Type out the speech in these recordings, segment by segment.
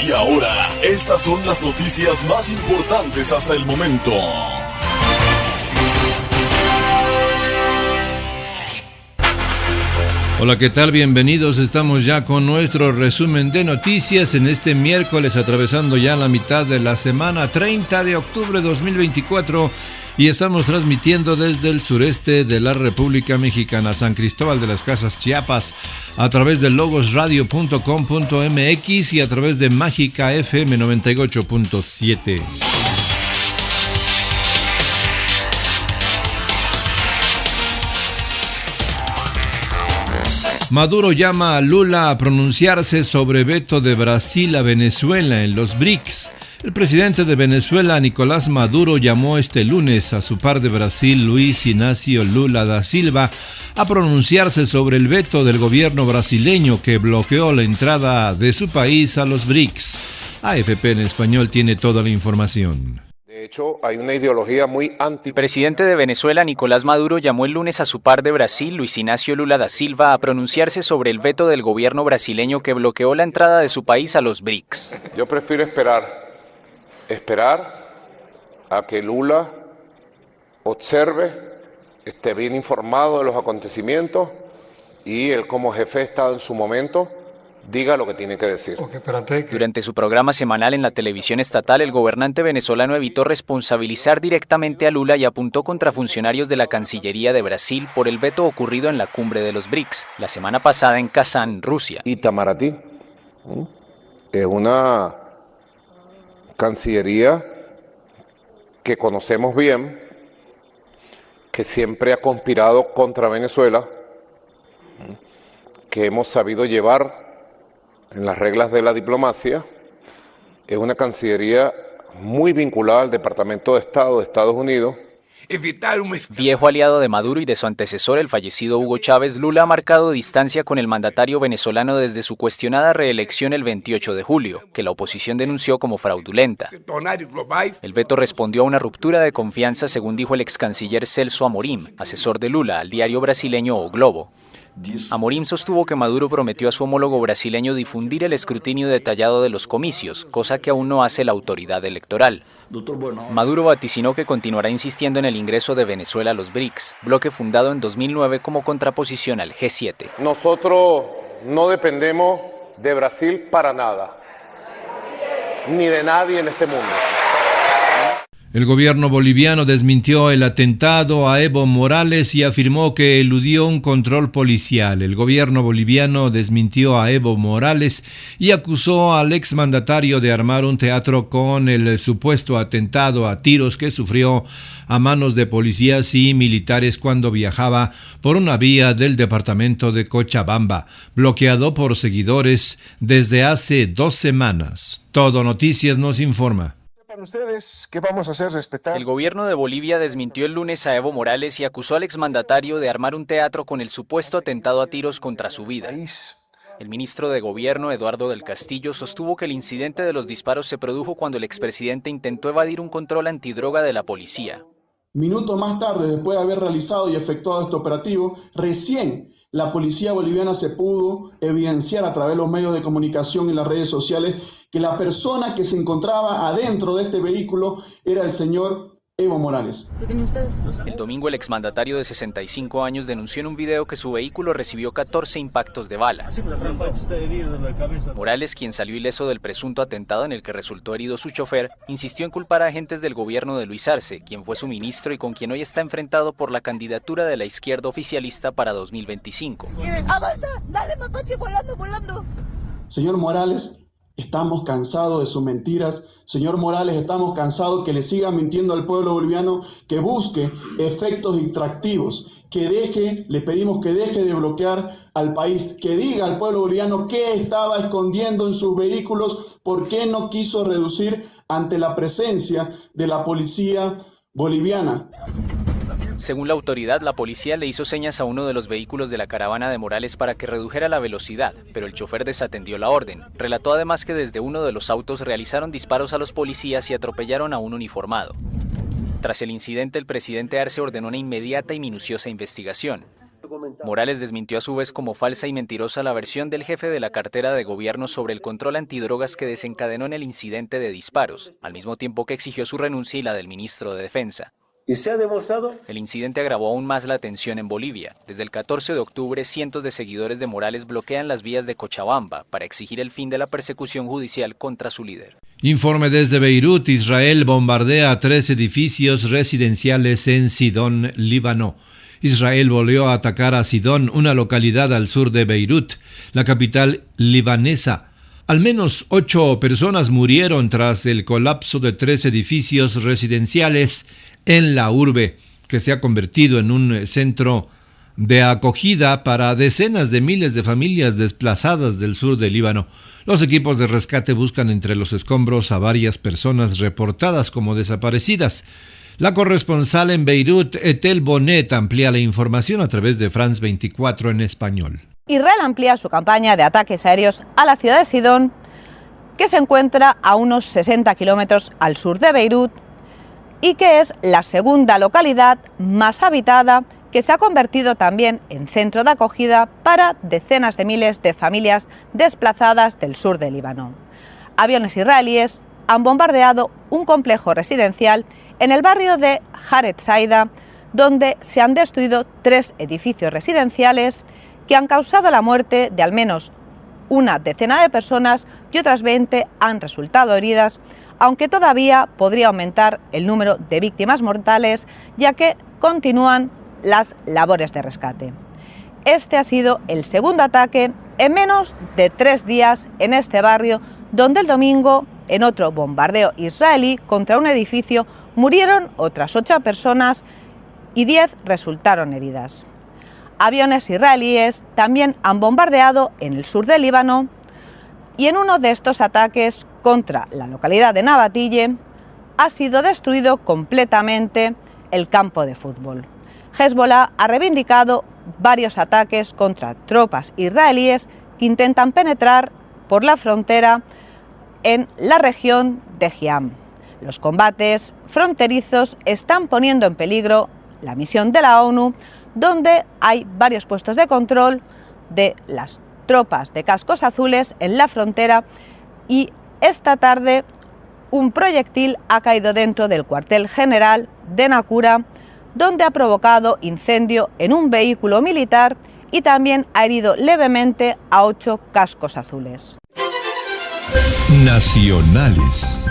Y ahora, estas son las noticias más importantes hasta el momento. Hola, ¿qué tal? Bienvenidos. Estamos ya con nuestro resumen de noticias en este miércoles, atravesando ya la mitad de la semana, 30 de octubre de 2024, y estamos transmitiendo desde el sureste de la República Mexicana, San Cristóbal de las Casas, Chiapas, a través de logosradio.com.mx y a través de Mágica FM 98.7. Maduro llama a Lula a pronunciarse sobre veto de Brasil a Venezuela en los BRICS. El presidente de Venezuela, Nicolás Maduro, llamó este lunes a su par de Brasil, Luis Inácio Lula da Silva, a pronunciarse sobre el veto del gobierno brasileño que bloqueó la entrada de su país a los BRICS. AFP en español tiene toda la información. De hecho, hay una ideología muy anti... El presidente de Venezuela, Nicolás Maduro, llamó el lunes a su par de Brasil, Luis Inácio Lula da Silva, a pronunciarse sobre el veto del gobierno brasileño que bloqueó la entrada de su país a los BRICS. Yo prefiero esperar a que Lula observe, esté bien informado de los acontecimientos y él, como jefe de Estado en su momento, diga lo que tiene que decir. Durante su programa semanal en la televisión estatal, el gobernante venezolano evitó responsabilizar directamente a Lula y apuntó contra funcionarios de la Cancillería de Brasil por el veto ocurrido en la cumbre de los BRICS, la semana pasada en Kazán, Rusia. Itamaraty es una cancillería que conocemos bien, que siempre ha conspirado contra Venezuela, que hemos sabido llevar en las reglas de la diplomacia. Es una cancillería muy vinculada al Departamento de Estado de Estados Unidos. Viejo aliado de Maduro y de su antecesor, el fallecido Hugo Chávez, Lula ha marcado distancia con el mandatario venezolano desde su cuestionada reelección el 28 de julio, que la oposición denunció como fraudulenta. El veto respondió a una ruptura de confianza, según dijo el ex canciller Celso Amorim, asesor de Lula, al diario brasileño O Globo. Amorim sostuvo que Maduro prometió a su homólogo brasileño difundir el escrutinio detallado de los comicios, cosa que aún no hace la autoridad electoral. Maduro vaticinó que continuará insistiendo en el ingreso de Venezuela a los BRICS, bloque fundado en 2009 como contraposición al G7. Nosotros no dependemos de Brasil para nada, ni de nadie en este mundo. El gobierno boliviano desmintió el atentado a Evo Morales y afirmó que eludió un control policial. El gobierno boliviano desmintió a Evo Morales y acusó al exmandatario de armar un teatro con el supuesto atentado a tiros que sufrió a manos de policías y militares cuando viajaba por una vía del departamento de Cochabamba, bloqueado por seguidores desde hace 2 semanas. Todo Noticias nos informa. Ustedes, ¿qué vamos a hacer? Respetar. El gobierno de Bolivia desmintió el lunes a Evo Morales y acusó al exmandatario de armar un teatro con el supuesto atentado a tiros contra su vida. El ministro de Gobierno, Eduardo del Castillo, sostuvo que el incidente de los disparos se produjo cuando el expresidente intentó evadir un control antidroga de la policía. Minutos más tarde, después de haber realizado y efectuado este operativo, recién la policía boliviana se pudo evidenciar a través de los medios de comunicación y las redes sociales que la persona que se encontraba adentro de este vehículo era el señor Evo Morales. El domingo, el exmandatario de 65 años denunció en un video que su vehículo recibió 14 impactos de bala. Morales, quien salió ileso del presunto atentado en el que resultó herido su chofer, insistió en culpar a agentes del gobierno de Luis Arce, quien fue su ministro y con quien hoy está enfrentado por la candidatura de la izquierda oficialista para 2025. ¡Avanza! ¡Dale, mapache! ¡Volando! Señor Morales, estamos cansados de sus mentiras. Señor Morales, estamos cansados que le siga mintiendo al pueblo boliviano, que busque efectos extractivos, le pedimos que deje de bloquear al país, que diga al pueblo boliviano qué estaba escondiendo en sus vehículos, por qué no quiso reducir ante la presencia de la policía boliviana. Según la autoridad, la policía le hizo señas a uno de los vehículos de la caravana de Morales para que redujera la velocidad, pero el chofer desatendió la orden. Relató además que desde uno de los autos realizaron disparos a los policías y atropellaron a un uniformado. Tras el incidente, el presidente Arce ordenó una inmediata y minuciosa investigación. Morales desmintió a su vez como falsa y mentirosa la versión del jefe de la cartera de gobierno sobre el control antidrogas que desencadenó en el incidente de disparos, al mismo tiempo que exigió su renuncia y la del ministro de Defensa. Y se ha demostrado. El incidente agravó aún más la tensión en Bolivia. Desde el 14 de octubre, cientos de seguidores de Morales bloquean las vías de Cochabamba para exigir el fin de la persecución judicial contra su líder. Informe desde Beirut. Israel bombardea 3 edificios residenciales en Sidón, Líbano. Israel volvió a atacar a Sidón, una localidad al sur de Beirut, la capital libanesa. Al menos 8 personas murieron tras el colapso de 3 edificios residenciales en la urbe, que se ha convertido en un centro de acogida para decenas de miles de familias desplazadas del sur del Líbano. Los equipos de rescate buscan entre los escombros a varias personas reportadas como desaparecidas. La corresponsal en Beirut, Etel Bonet, amplía la información a través de France 24 en español. Israel amplía su campaña de ataques aéreos a la ciudad de Sidón, que se encuentra a unos 60 kilómetros al sur de Beirut y que es la segunda localidad más habitada, que se ha convertido también en centro de acogida para decenas de miles de familias desplazadas del sur del Líbano. Aviones israelíes han bombardeado un complejo residencial en el barrio de Haret Saida, donde se han destruido 3 edificios residenciales que han causado la muerte de al menos una decena de personas y otras 20 han resultado heridas, aunque todavía podría aumentar el número de víctimas mortales, ya que continúan las labores de rescate. Este ha sido el segundo ataque en menos de 3 días en este barrio, donde el domingo, en otro bombardeo israelí contra un edificio, murieron otras 8 personas y 10 resultaron heridas. Aviones israelíes también han bombardeado en el sur del Líbano y en uno de estos ataques contra la localidad de Nabatille ha sido destruido completamente el campo de fútbol. Hezbollah ha reivindicado varios ataques contra tropas israelíes que intentan penetrar por la frontera en la región de Hiam. Los combates fronterizos están poniendo en peligro la misión de la ONU, donde hay varios puestos de control de las tropas de cascos azules en la frontera, y esta tarde un proyectil ha caído dentro del cuartel general de Naqoura, donde ha provocado incendio en un vehículo militar y también ha herido levemente a 8 cascos azules. Nacionales.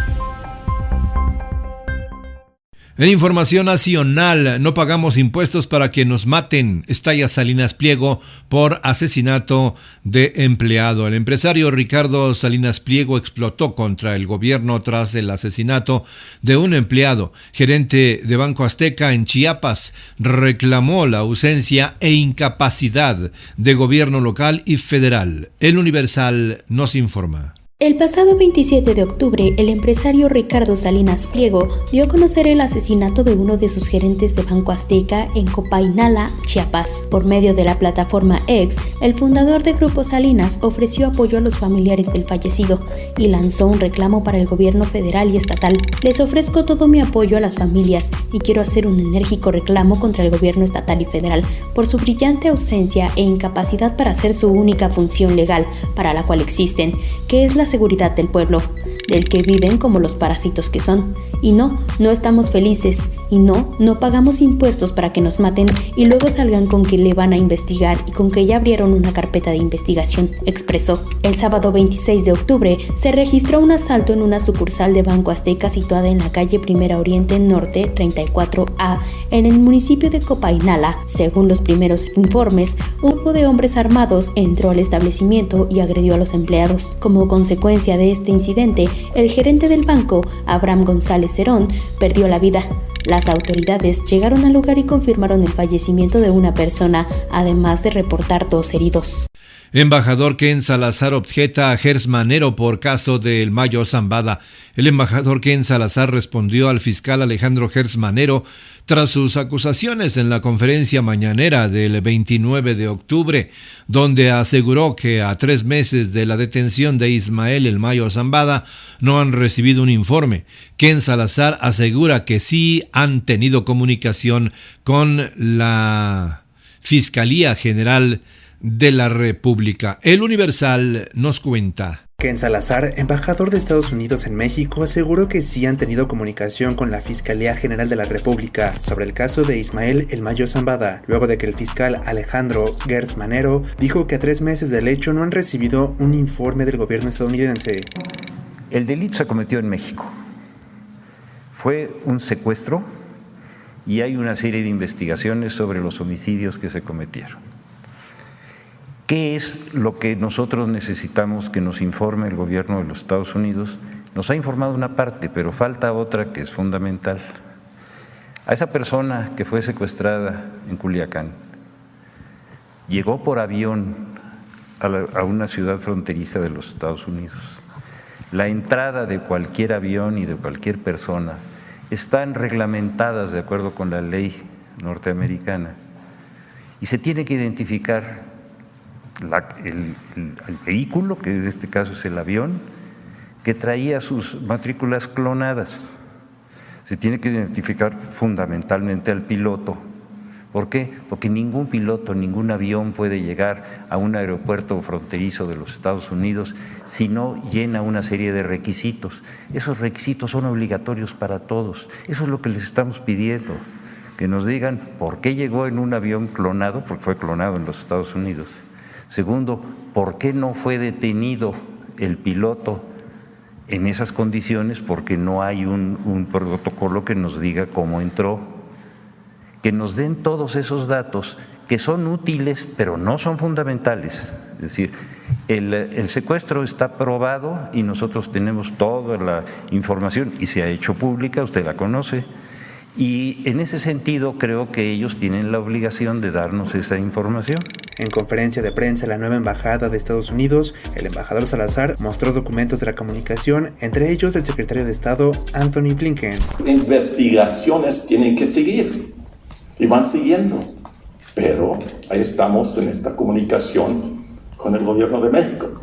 En información nacional, no pagamos impuestos para que nos maten. Estalla Salinas Pliego por asesinato de empleado. El empresario Ricardo Salinas Pliego explotó contra el gobierno tras el asesinato de un empleado. Gerente de Banco Azteca en Chiapas reclamó la ausencia e incapacidad de gobierno local y federal. El Universal nos informa. El pasado 27 de octubre, el empresario Ricardo Salinas Pliego dio a conocer el asesinato de uno de sus gerentes de Banco Azteca en Copainala, Chiapas. Por medio de la plataforma X, el fundador de Grupo Salinas ofreció apoyo a los familiares del fallecido y lanzó un reclamo para el gobierno federal y estatal. Les ofrezco todo mi apoyo a las familias y quiero hacer un enérgico reclamo contra el gobierno estatal y federal por su brillante ausencia e incapacidad para hacer su única función legal para la cual existen, que es la seguridad del pueblo, del que viven como los parásitos que son. Y no estamos felices. Y no pagamos impuestos para que nos maten y luego salgan con que le van a investigar y con que ya abrieron una carpeta de investigación, expresó. El sábado 26 de octubre se registró un asalto en una sucursal de Banco Azteca situada en la calle Primera Oriente Norte 34A en el municipio de Copainala. Según los primeros informes, un grupo de hombres armados entró al establecimiento y agredió a los empleados. Como consecuencia de este incidente, el gerente del banco, Abraham González Cerón, perdió la vida. Las autoridades llegaron al lugar y confirmaron el fallecimiento de una persona, además de reportar 2 heridos. Embajador Ken Salazar objeta a Gers Manero por caso del Mayo Zambada. El embajador Ken Salazar respondió al fiscal Alejandro Gers Manero tras sus acusaciones en la conferencia mañanera del 29 de octubre, donde aseguró que a 3 meses de la detención de Ismael El Mayo Zambada no han recibido un informe. Ken Salazar asegura que sí han tenido comunicación con la Fiscalía General de la República. El Universal nos cuenta. Ken Salazar, embajador de Estados Unidos en México, aseguró que sí han tenido comunicación con la Fiscalía General de la República sobre el caso de Ismael El Mayo Zambada, luego de que el fiscal Alejandro Gertz Manero dijo que a 3 meses del hecho no han recibido un informe del gobierno estadounidense. El delito se cometió en México. Fue un secuestro y hay una serie de investigaciones sobre los homicidios que se cometieron. ¿Qué es lo que nosotros necesitamos que nos informe el gobierno de los Estados Unidos? Nos ha informado una parte, pero falta otra que es fundamental. A esa persona que fue secuestrada en Culiacán, llegó por avión a una ciudad fronteriza de los Estados Unidos. La entrada de cualquier avión y de cualquier persona están reglamentadas de acuerdo con la ley norteamericana y se tiene que identificar el vehículo, que en este caso es el avión, que traía sus matrículas clonadas. Se tiene que identificar fundamentalmente al piloto. ¿Por qué? Porque ningún piloto, ningún avión puede llegar a un aeropuerto fronterizo de los Estados Unidos si no llena una serie de requisitos. Esos requisitos son obligatorios para todos. Eso es lo que les estamos pidiendo, que nos digan por qué llegó en un avión clonado, porque fue clonado en los Estados Unidos. Segundo, ¿por qué no fue detenido el piloto en esas condiciones? Porque no hay un protocolo que nos diga cómo entró. Que nos den todos esos datos que son útiles, pero no son fundamentales. Es decir, el secuestro está probado y nosotros tenemos toda la información y se ha hecho pública, usted la conoce. Y en ese sentido creo que ellos tienen la obligación de darnos esa información. En conferencia de prensa en la nueva embajada de Estados Unidos, el embajador Salazar mostró documentos de la comunicación, entre ellos del secretario de Estado Antony Blinken. Investigaciones tienen que seguir y van siguiendo, pero ahí estamos en esta comunicación con el gobierno de México.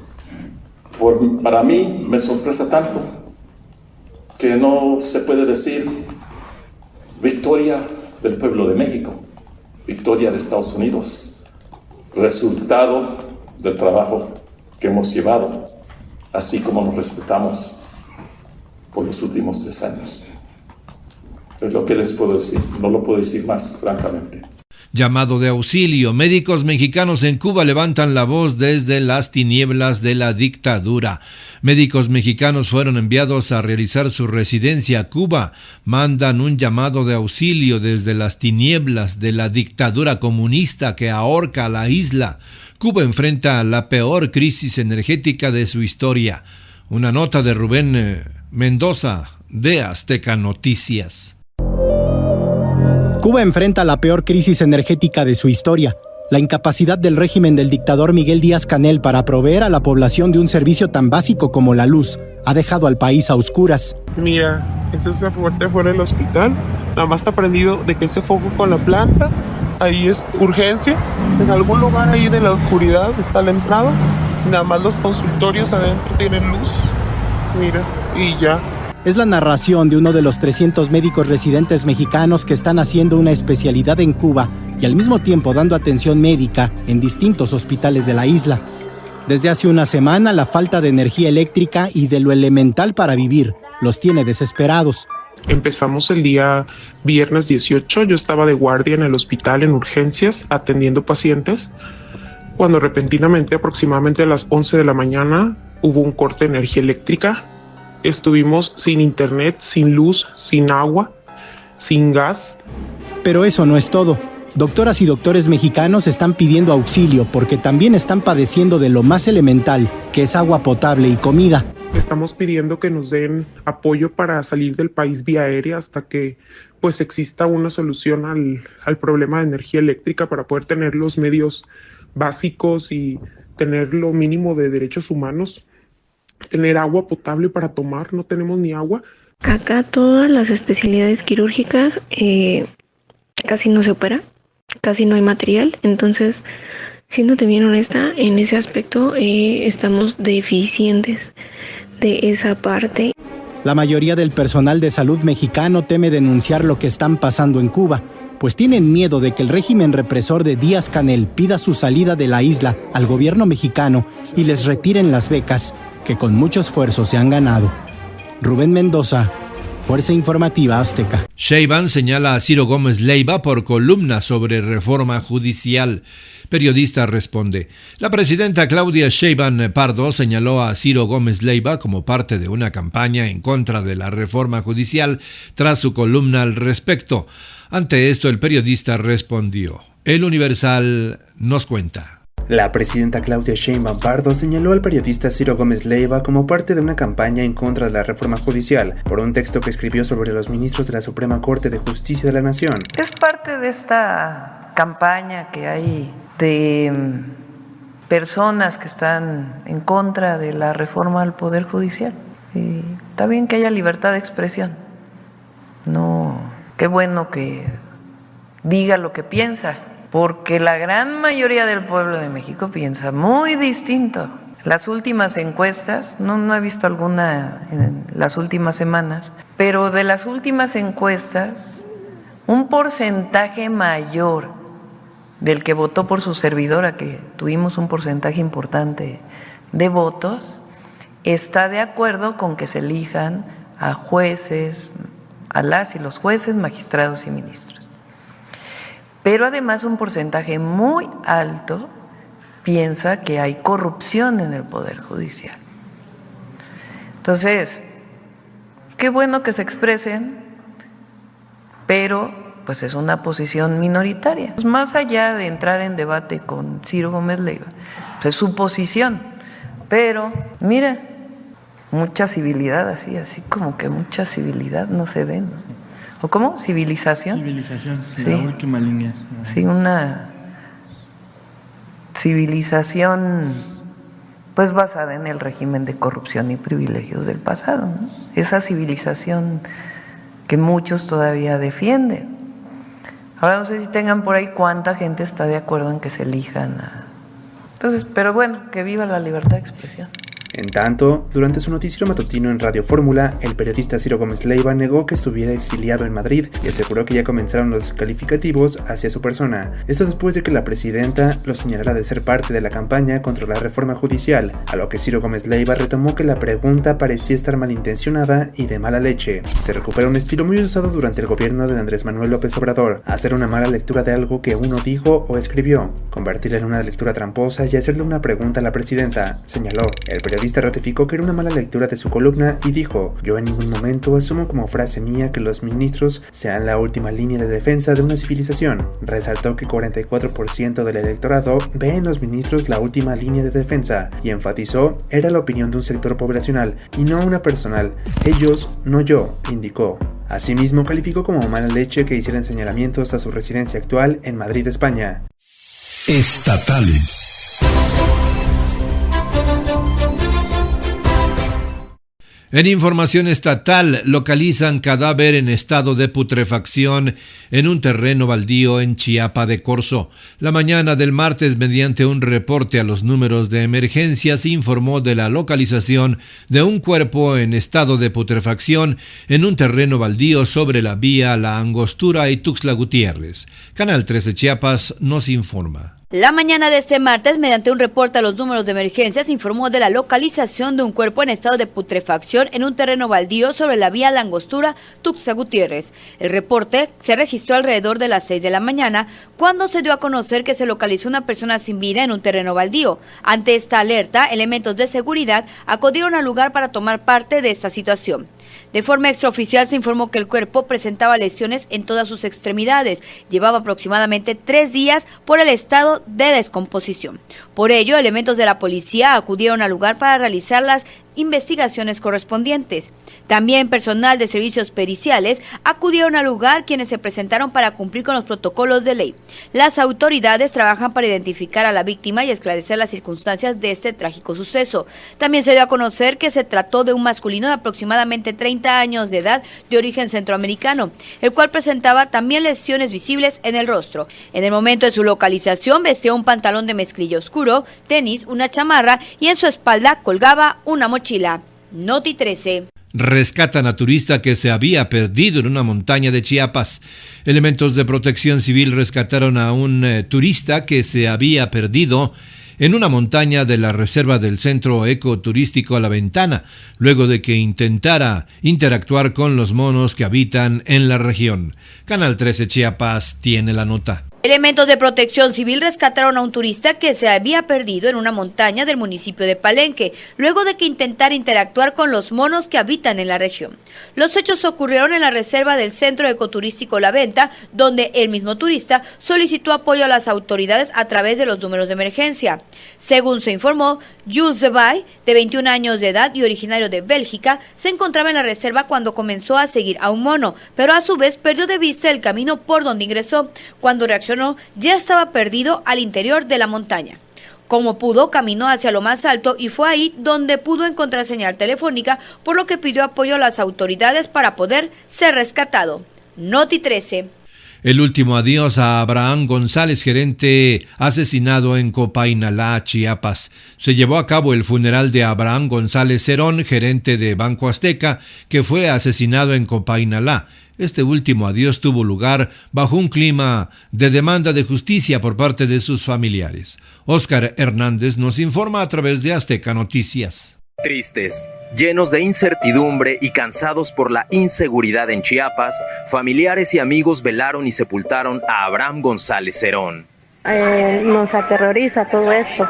Para mí me sorpresa tanto que no se puede decir victoria del pueblo de México, victoria de Estados Unidos, resultado del trabajo que hemos llevado, así como nos respetamos por los últimos 3 años. Es lo que les puedo decir, no lo puedo decir más francamente. Llamado de auxilio. Médicos mexicanos en Cuba levantan la voz desde las tinieblas de la dictadura. Médicos mexicanos fueron enviados a realizar su residencia a Cuba. Mandan un llamado de auxilio desde las tinieblas de la dictadura comunista que ahorca a la isla. Cuba enfrenta la peor crisis energética de su historia. Una nota de Rubén Mendoza de Azteca Noticias. Cuba enfrenta la peor crisis energética de su historia. La incapacidad del régimen del dictador Miguel Díaz-Canel para proveer a la población de un servicio tan básico como la luz ha dejado al país a oscuras. Mira, este es la fuerte fuera del hospital. Nada más está prendido de que ese foco con la planta. Ahí es urgencias. En algún lugar ahí de la oscuridad está la entrada. Nada más los consultorios adentro tienen luz. Mira, y ya. Es la narración de uno de los 300 médicos residentes mexicanos que están haciendo una especialidad en Cuba y al mismo tiempo dando atención médica en distintos hospitales de la isla. Desde hace una semana, la falta de energía eléctrica y de lo elemental para vivir los tiene desesperados. Empezamos el día viernes 18, yo estaba de guardia en el hospital en urgencias atendiendo pacientes, cuando repentinamente, aproximadamente a las 11 de la mañana, hubo un corte de energía eléctrica. Estuvimos sin internet, sin luz, sin agua, sin gas. Pero eso no es todo. Doctoras y doctores mexicanos están pidiendo auxilio porque también están padeciendo de lo más elemental, que es agua potable y comida. Estamos pidiendo que nos den apoyo para salir del país vía aérea hasta que pues exista una solución al problema de energía eléctrica para poder tener los medios básicos y tener lo mínimo de derechos humanos. Tener agua potable para tomar, no tenemos ni agua. Acá todas las especialidades quirúrgicas casi no se opera, casi no hay material, entonces, siéndote bien honesta, en ese aspecto estamos deficientes de esa parte. La mayoría del personal de salud mexicano teme denunciar lo que están pasando en Cuba. pues tienen miedo de que el régimen represor de Díaz-Canel pida su salida de la isla al gobierno mexicano y les retiren las becas que con mucho esfuerzo se han ganado. Rubén Mendoza, Fuerza Informativa Azteca. Sheinbaum señala a Ciro Gómez Leiva por columna sobre reforma judicial. Periodista responde. La presidenta Claudia Sheinbaum Pardo señaló a Ciro Gómez Leiva como parte de una campaña en contra de la reforma judicial tras su columna al respecto. Ante esto, el periodista respondió. El Universal nos cuenta. La presidenta Claudia Sheinbaum Pardo señaló al periodista Ciro Gómez Leiva como parte de una campaña en contra de la reforma judicial por un texto que escribió sobre los ministros de la Suprema Corte de Justicia de la Nación. Es parte de esta campaña que hay de personas que están en contra de la reforma al Poder Judicial. Y está bien que haya libertad de expresión. No, qué bueno que diga lo que piensa, porque la gran mayoría del pueblo de México piensa muy distinto. Las últimas encuestas, no he visto alguna en las últimas semanas, pero de las últimas encuestas, un porcentaje mayor del que votó por su servidora, que tuvimos un porcentaje importante de votos, está de acuerdo con que se elijan a jueces, a las y los jueces, magistrados y ministros. Pero además un porcentaje muy alto piensa que hay corrupción en el Poder Judicial. Entonces, qué bueno que se expresen, pero pues es una posición minoritaria. Más allá de entrar en debate con Ciro Gómez Leiva, pues es su posición. Pero, mira, mucha civilidad, así como que mucha civilidad no se ve, ¿no? ¿O cómo? ¿Civilización? Civilización, sí, sí. La última línea. Sí, una civilización pues basada en el régimen de corrupción y privilegios del pasado, ¿no? Esa civilización que muchos todavía defienden. Ahora no sé si tengan por ahí cuánta gente está de acuerdo en que se elijan Entonces, pero bueno, que viva la libertad de expresión. En tanto, durante su noticiero matutino en Radio Fórmula, el periodista Ciro Gómez Leiva negó que estuviera exiliado en Madrid y aseguró que ya comenzaron los calificativos hacia su persona. Esto después de que la presidenta lo señalara de ser parte de la campaña contra la reforma judicial, a lo que Ciro Gómez Leiva retomó que la pregunta parecía estar malintencionada y de mala leche. Se recupera un estilo muy usado durante el gobierno de Andrés Manuel López Obrador, hacer una mala lectura de algo que uno dijo o escribió, convertirla en una lectura tramposa y hacerle una pregunta a la presidenta, señaló. El periodista ratificó que era una mala lectura de su columna y dijo: yo en ningún momento asumo como frase mía que los ministros sean la última línea de defensa de una civilización. Resaltó que 44% del electorado ve en los ministros la última línea de defensa y enfatizó era la opinión de un sector poblacional y no una personal. Ellos, no yo, indicó. Asimismo, calificó como mala leche que hicieran señalamientos a su residencia actual en Madrid, España. Estatales. En información estatal, localizan cadáver en estado de putrefacción en un terreno baldío en Chiapa de Corzo. La mañana del martes, mediante un reporte a los números de emergencia, se informó de la localización de un cuerpo en estado de putrefacción en un terreno baldío sobre la vía La Angostura y Tuxtla Gutiérrez. Canal 13 Chiapas nos informa. La mañana de este martes, mediante un reporte a los números de emergencia, se informó de la localización de un cuerpo en estado de putrefacción en un terreno baldío sobre la vía La Angostura, Tuxtla Gutiérrez. El reporte se registró alrededor de las 6 de la mañana, cuando se dio a conocer que se localizó una persona sin vida en un terreno baldío. Ante esta alerta, elementos de seguridad acudieron al lugar para tomar parte de esta situación. De forma extraoficial se informó que el cuerpo presentaba lesiones en todas sus extremidades. Llevaba aproximadamente 3 días por el estado de descomposición. Por ello, elementos de la policía acudieron al lugar para realizar las investigaciones correspondientes. También personal de servicios periciales acudieron al lugar, quienes se presentaron para cumplir con los protocolos de ley. Las autoridades trabajan para identificar a la víctima y esclarecer las circunstancias de este trágico suceso. También se dio a conocer que se trató de un masculino de aproximadamente 30 años de edad de origen centroamericano, el cual presentaba también lesiones visibles en el rostro. En el momento de su localización vestía un pantalón de mezclilla oscuro, tenis, una chamarra y en su espalda colgaba una mochila. Noti 13. rescatan a turista que se había perdido en una montaña de Chiapas. Elementos de Protección Civil rescataron a un turista que se había perdido en una montaña de la reserva del Centro Ecoturístico La Ventana, luego de que intentara interactuar con los monos que habitan en la región. Canal 13 Chiapas tiene la nota. Elementos de Protección Civil rescataron a un turista que se había perdido en una montaña del municipio de Palenque, luego de que intentara interactuar con los monos que habitan en la región. Los hechos ocurrieron en la reserva del Centro Ecoturístico La Venta, donde el mismo turista solicitó apoyo a las autoridades a través de los números de emergencia. Según se informó, Jules Debay, de 21 años de edad y originario de Bélgica, se encontraba en la reserva cuando comenzó a seguir a un mono, pero a su vez perdió de vista el camino por donde ingresó. Cuando reaccionó, ya estaba perdido al interior de la montaña. Como pudo, caminó hacia lo más alto y fue ahí donde pudo encontrar señal telefónica, por lo que pidió apoyo a las autoridades para poder ser rescatado. Noti 13. El último adiós a Abraham González, gerente asesinado en Copainalá, Chiapas. Se llevó a cabo el funeral de Abraham González Cerón, gerente de Banco Azteca, que fue asesinado en Copainalá. Este último adiós tuvo lugar bajo un clima de demanda de justicia por parte de sus familiares. Óscar Hernández nos informa a través de Azteca Noticias. Tristes, llenos de incertidumbre y cansados por la inseguridad en Chiapas, familiares y amigos velaron y sepultaron a Abraham González Cerón. Nos aterroriza todo esto,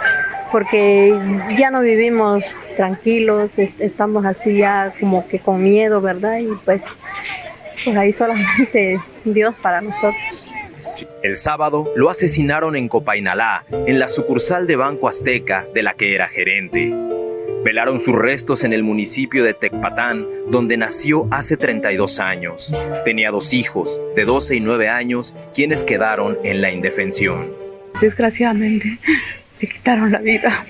porque ya no vivimos tranquilos, estamos así ya como que con miedo, ¿verdad? Y pues ahí solamente Dios para nosotros. El sábado lo asesinaron en Copainalá, en la sucursal de Banco Azteca, de la que era gerente. Velaron sus restos en el municipio de Tecpatán, donde nació hace 32 años. Tenía 2 hijos, de 12 y 9 años, quienes quedaron en la indefensión. Desgraciadamente, le quitaron la vida.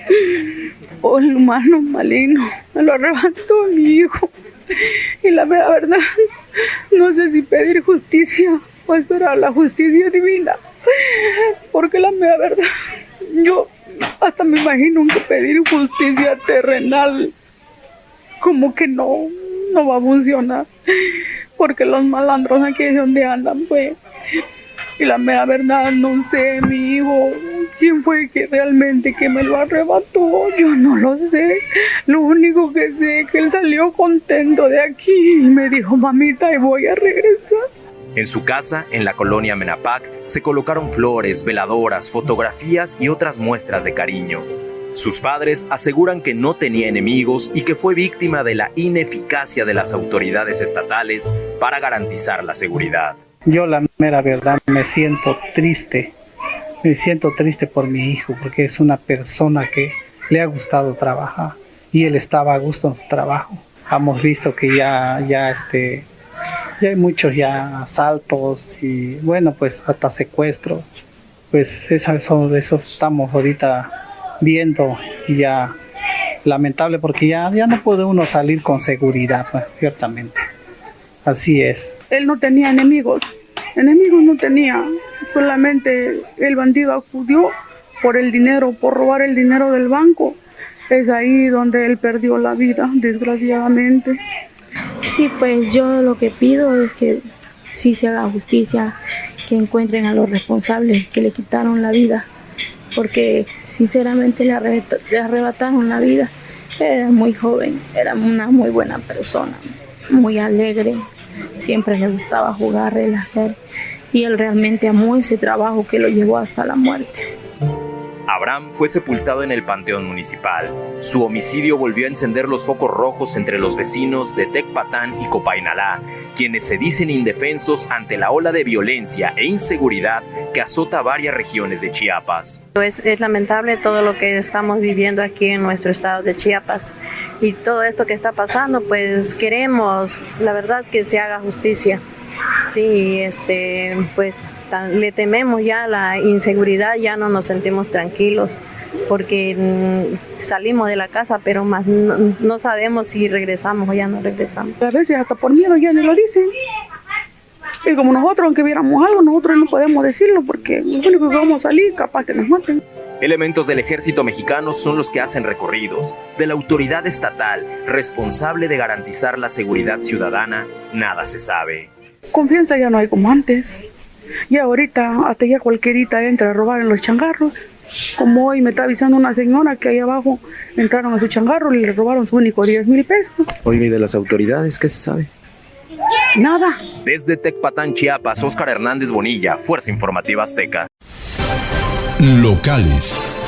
El humano maligno me lo arrebató a mi hijo. Y la verdad, no sé si pedir justicia o esperar la justicia divina. Porque la mera verdad, yo hasta me imagino que pedir justicia terrenal como que no va a funcionar. Porque los malandros aquí es donde andan, pues. Y la mera verdad, no sé, mi hijo, quién fue que realmente que me lo arrebató, yo no lo sé. Lo único que sé es que él salió contento de aquí y me dijo, mamita, y voy a regresar. En su casa, en la colonia Menapac, se colocaron flores, veladoras, fotografías y otras muestras de cariño. Sus padres aseguran que no tenía enemigos y que fue víctima de la ineficacia de las autoridades estatales para garantizar la seguridad. Yo la mera verdad me siento triste por mi hijo, porque es una persona que le ha gustado trabajar y él estaba a gusto en su trabajo. Hemos visto que ya hay muchos ya asaltos y bueno, pues hasta secuestros, pues eso estamos ahorita viendo y ya lamentable porque ya no puede uno salir con seguridad, pues ciertamente. Así es. Él no tenía enemigos no tenía, solamente el bandido acudió por el dinero, por robar el dinero del banco. Es ahí donde él perdió la vida, desgraciadamente. Sí, pues yo lo que pido es que sí se haga justicia, que encuentren a los responsables que le quitaron la vida, porque sinceramente le arrebataron la vida. Era muy joven, era una muy buena persona, muy alegre, siempre le gustaba jugar, relajar, y él realmente amó ese trabajo que lo llevó hasta la muerte. Abraham fue sepultado en el Panteón Municipal. Su homicidio volvió a encender los focos rojos entre los vecinos de Tecpatán y Copainalá, quienes se dicen indefensos ante la ola de violencia e inseguridad que azota varias regiones de Chiapas. Es lamentable todo lo que estamos viviendo aquí en nuestro estado de Chiapas y todo esto que está pasando, pues queremos, la verdad, que se haga justicia. Sí, pues le tememos ya la inseguridad, ya no nos sentimos tranquilos porque salimos de la casa, pero más no sabemos si regresamos o ya no regresamos. A veces hasta por miedo ya no lo dicen. Y como nosotros, aunque viéramos algo, nosotros no podemos decirlo porque lo único que vamos a salir, capaz que nos maten. Elementos del ejército mexicano son los que hacen recorridos. De la autoridad estatal, responsable de garantizar la seguridad ciudadana, nada se sabe. Confianza ya no hay como antes. Y ahorita hasta ya cualquierita entra a robar en los changarros. Como hoy me está avisando una señora que ahí abajo entraron a su changarro y le robaron su único 10,000 pesos. Oye, ¿y de las autoridades qué se sabe? Nada. Desde Tecpatán, Chiapas, Óscar Hernández Bonilla, Fuerza Informativa Azteca. Locales.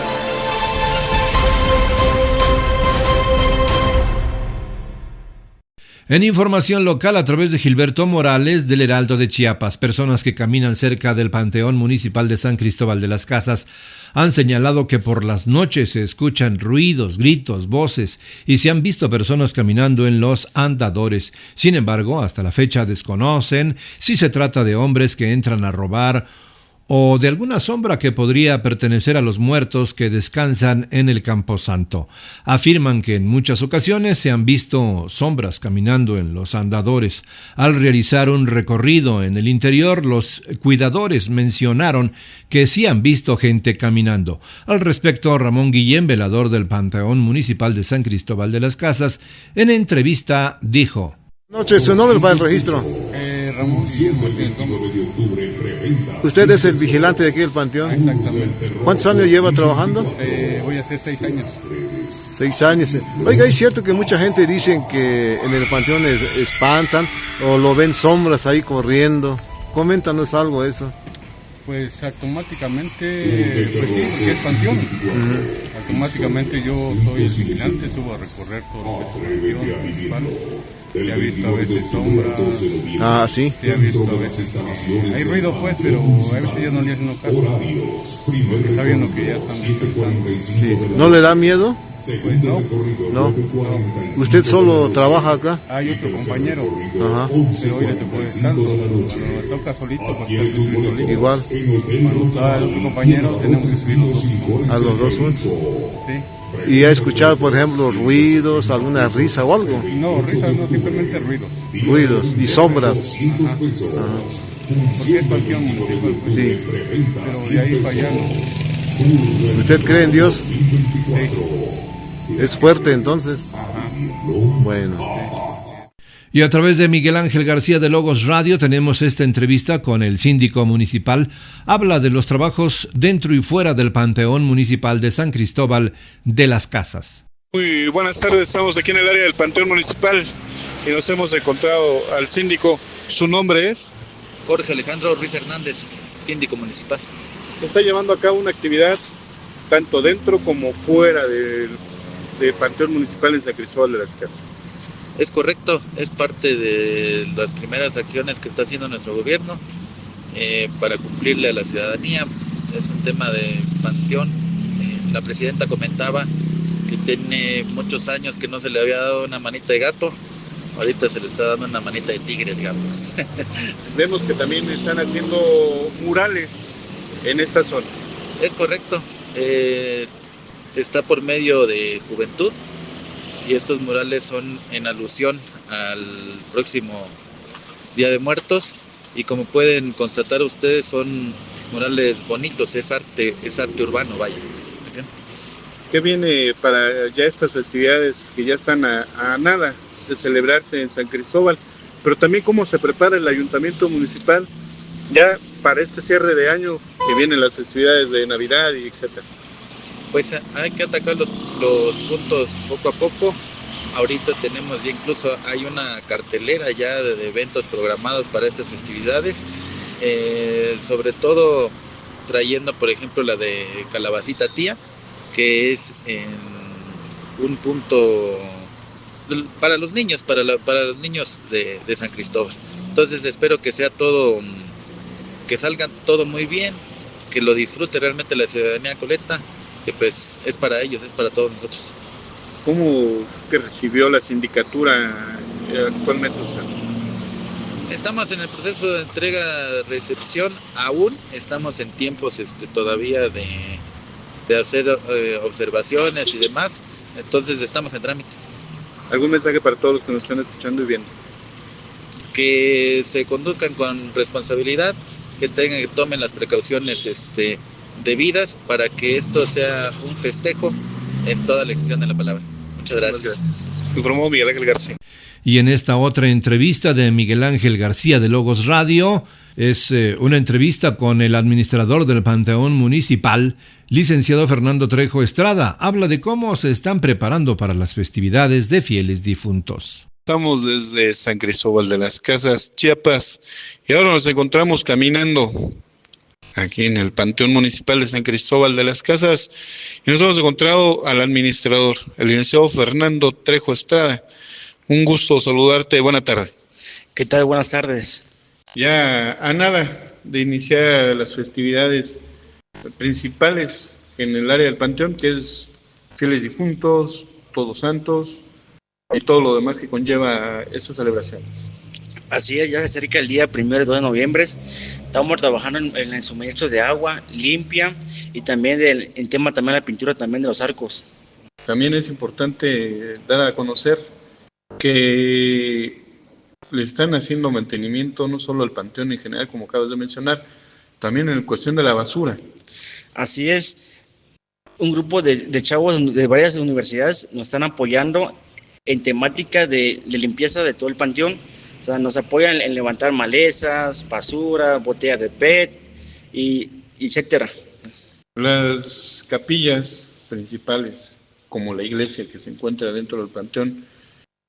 En información local, a través de Gilberto Morales, del Heraldo de Chiapas, personas que caminan cerca del Panteón Municipal de San Cristóbal de las Casas han señalado que por las noches se escuchan ruidos, gritos, voces y se han visto personas caminando en los andadores. Sin embargo, hasta la fecha desconocen si se trata de hombres que entran a robar o de alguna sombra que podría pertenecer a los muertos que descansan en el Camposanto. Afirman que en muchas ocasiones se han visto sombras caminando en los andadores. Al realizar un recorrido en el interior, los cuidadores mencionaron que sí han visto gente caminando. Al respecto, Ramón Guillén, velador del Panteón Municipal de San Cristóbal de las Casas, en entrevista dijo: Noche, su nombre para el registro. Ramón Guillén. ¿Usted es el vigilante de aquí del panteón? Exactamente. ¿Cuántos años lleva trabajando? Voy a hacer 6 años. 6 años. Oiga, ¿es cierto que mucha gente dice que en el panteón espantan o lo ven sombras ahí corriendo? Coméntanos algo de eso. Pues automáticamente, pues sí, porque es panteón. Automáticamente yo soy el vigilante, subo a recorrer todo lo que es el panteón municipal. Se ha visto a veces sombras. Ah, sí. Se ha visto a veces. Hay ruido pues, pero a veces ya no le hacen caso. Porque sabiendo que ya están descansando. Sí. ¿No le da miedo? Pues no. No. ¿Usted solo trabaja acá? Hay otro compañero. Ajá. Pero hoy le tocó descanso. Cuando toca solito, pues está solito. Igual. Cuando está el otro compañero, tenemos que subir los dos. ¿A los dos juntos? Sí. ¿Y ha escuchado, por ejemplo, ruidos, alguna risa o algo? No, risas no, simplemente ruidos. Ruidos y sombras. Ajá. Porque es cualquier municipio. Sí. Pero de ahí para allá no. ¿Usted cree en Dios? Sí. ¿Es fuerte entonces? Ajá. Bueno. Y a través de Miguel Ángel García de Logos Radio tenemos esta entrevista con el síndico municipal. Habla de los trabajos dentro y fuera del Panteón Municipal de San Cristóbal de las Casas. Muy buenas tardes, estamos aquí en el área del Panteón Municipal y nos hemos encontrado al síndico. ¿Su nombre es? Jorge Alejandro Ruiz Hernández, síndico municipal. Se está llevando a cabo una actividad tanto dentro como fuera del Panteón Municipal en San Cristóbal de las Casas. Es correcto, es parte de las primeras acciones que está haciendo nuestro gobierno para cumplirle a la ciudadanía. Es un tema de panteón. La presidenta comentaba que tiene muchos años que no se le había dado una manita de gato. Ahorita se le está dando una manita de tigre, digamos. Vemos que también están haciendo murales en esta zona. Es correcto. Está por medio de Juventud. Y estos murales son en alusión al próximo Día de Muertos y como pueden constatar ustedes son murales bonitos, es arte urbano, vaya. ¿Qué viene para ya estas festividades que ya están a nada de celebrarse en San Cristóbal? Pero también cómo se prepara el ayuntamiento municipal ya para este cierre de año que vienen las festividades de Navidad y etcétera. Pues hay que atacar los puntos poco a poco. Ahorita tenemos ya incluso hay una cartelera ya de eventos programados para estas festividades, sobre todo trayendo por ejemplo la de Calabacita Tía, que es en un punto para los niños, para los niños de San Cristóbal. Entonces espero que sea todo, que salga todo muy bien, que lo disfrute realmente la ciudadanía coleta, que pues es para ellos, es para todos nosotros. ¿Cómo que recibió la sindicatura actualmente usted? Estamos en el proceso de entrega-recepción, aún estamos en tiempos todavía de hacer observaciones y demás, entonces estamos en trámite. ¿Algún mensaje para todos los que nos están escuchando y viendo? Que se conduzcan con responsabilidad, que tomen las precauciones debidas para que esto sea un festejo en toda la extensión de la palabra. Muchas gracias. Informó Miguel Ángel García. Y en esta otra entrevista de Miguel Ángel García de Logos Radio, es una entrevista con el administrador del Panteón Municipal, licenciado Fernando Trejo Estrada. Habla de cómo se están preparando para las festividades de fieles difuntos. Estamos desde San Cristóbal de las Casas, Chiapas, y ahora nos encontramos caminando aquí en el Panteón Municipal de San Cristóbal de las Casas, y nos hemos encontrado al administrador, el licenciado Fernando Trejo Estrada. Un gusto saludarte, buena tarde. ¿Qué tal? Buenas tardes. Ya a nada de iniciar las festividades principales en el área del Panteón, que es fieles difuntos, Todos Santos y todo lo demás que conlleva estas celebraciones. Así es, ya se acerca el día 1 y 2 de noviembre. Estamos trabajando en el suministro de agua limpia y también en tema también la pintura también de los arcos. También es importante dar a conocer que le están haciendo mantenimiento no solo al panteón en general, como acabas de mencionar, también en cuestión de la basura. Así es, un grupo de chavos de varias universidades nos están apoyando en temática de limpieza de todo el panteón. O sea, nos apoyan en levantar malezas, basura, botellas de PET, y etcétera. Las capillas principales, como la iglesia que se encuentra dentro del panteón,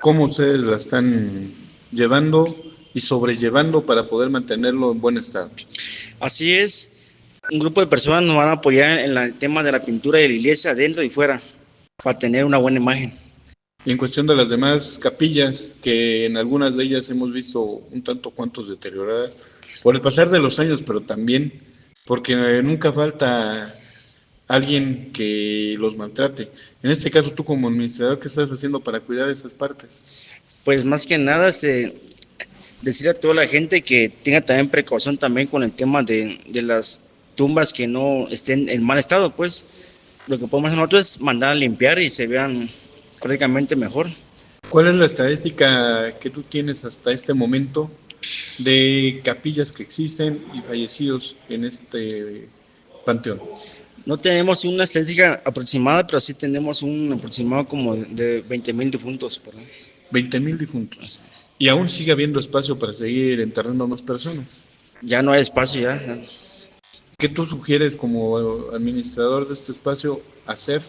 ¿cómo ustedes la están llevando y sobrellevando para poder mantenerlo en buen estado? Así es, un grupo de personas nos van a apoyar en el tema de la pintura de la iglesia, dentro y fuera, para tener una buena imagen. Y en cuestión de las demás capillas, que en algunas de ellas hemos visto un tanto cuantos deterioradas por el pasar de los años, pero también porque nunca falta alguien que los maltrate. En este caso, tú como administrador, ¿qué estás haciendo para cuidar esas partes? Pues más que nada, decir a toda la gente que tenga también precaución también con el tema de las tumbas que no estén en mal estado. Pues lo que podemos hacer nosotros es mandar a limpiar y se vean prácticamente mejor. ¿Cuál es la estadística que tú tienes hasta este momento de capillas que existen y fallecidos en este panteón? No tenemos una estadística aproximada, pero sí tenemos un aproximado como de 20,000 difuntos. 20,000 difuntos. ¿Y aún sigue habiendo espacio para seguir enterrando a más personas? Ya no hay espacio, ya. ¿Qué tú sugieres como administrador de este espacio hacer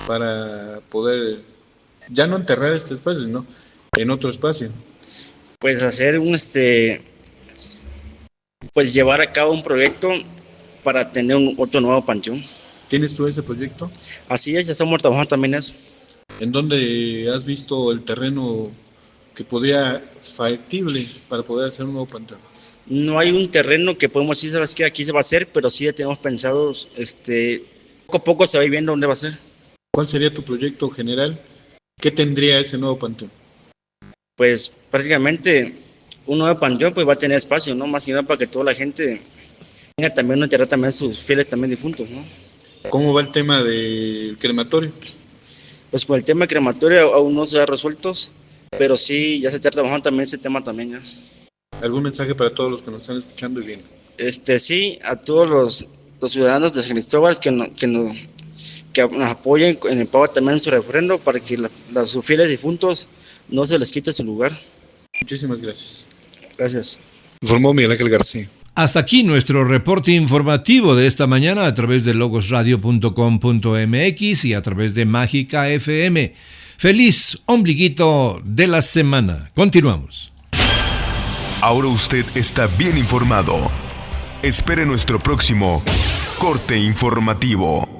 para poder ya no enterrar este espacio, sino en otro espacio? Pues hacer pues llevar a cabo un proyecto para tener otro nuevo panteón. ¿Tienes tú ese proyecto? Así es, ya estamos trabajando también eso. ¿En dónde has visto el terreno que podría factible para poder hacer un nuevo panteón? No hay un terreno que podemos decir, sabes que aquí se va a hacer, pero sí ya tenemos pensado, poco a poco se va viendo dónde va a ser. ¿Cuál sería tu proyecto general? ¿Qué tendría ese nuevo panteón? Pues prácticamente un nuevo panteón pues va a tener espacio, ¿no? Más que nada para que toda la gente tenga también enterrar también sus fieles también difuntos, ¿no? ¿Cómo va el tema del crematorio? Pues con el tema del crematorio aún no se ha resuelto, pero sí ya se está trabajando también ese tema también ya. ¿Algún mensaje para todos los que nos están escuchando y viendo? Sí, a todos los ciudadanos de San Cristóbal que nos apoyen en el pago también en su referendo para que sus fieles difuntos no se les quite su lugar. Muchísimas gracias. Gracias. Informó Miguel Ángel García. Hasta aquí nuestro reporte informativo de esta mañana a través de logosradio.com.mx y a través de Mágica FM. Feliz ombliguito de la semana. Continuamos. Ahora usted está bien informado. Espere nuestro próximo corte informativo.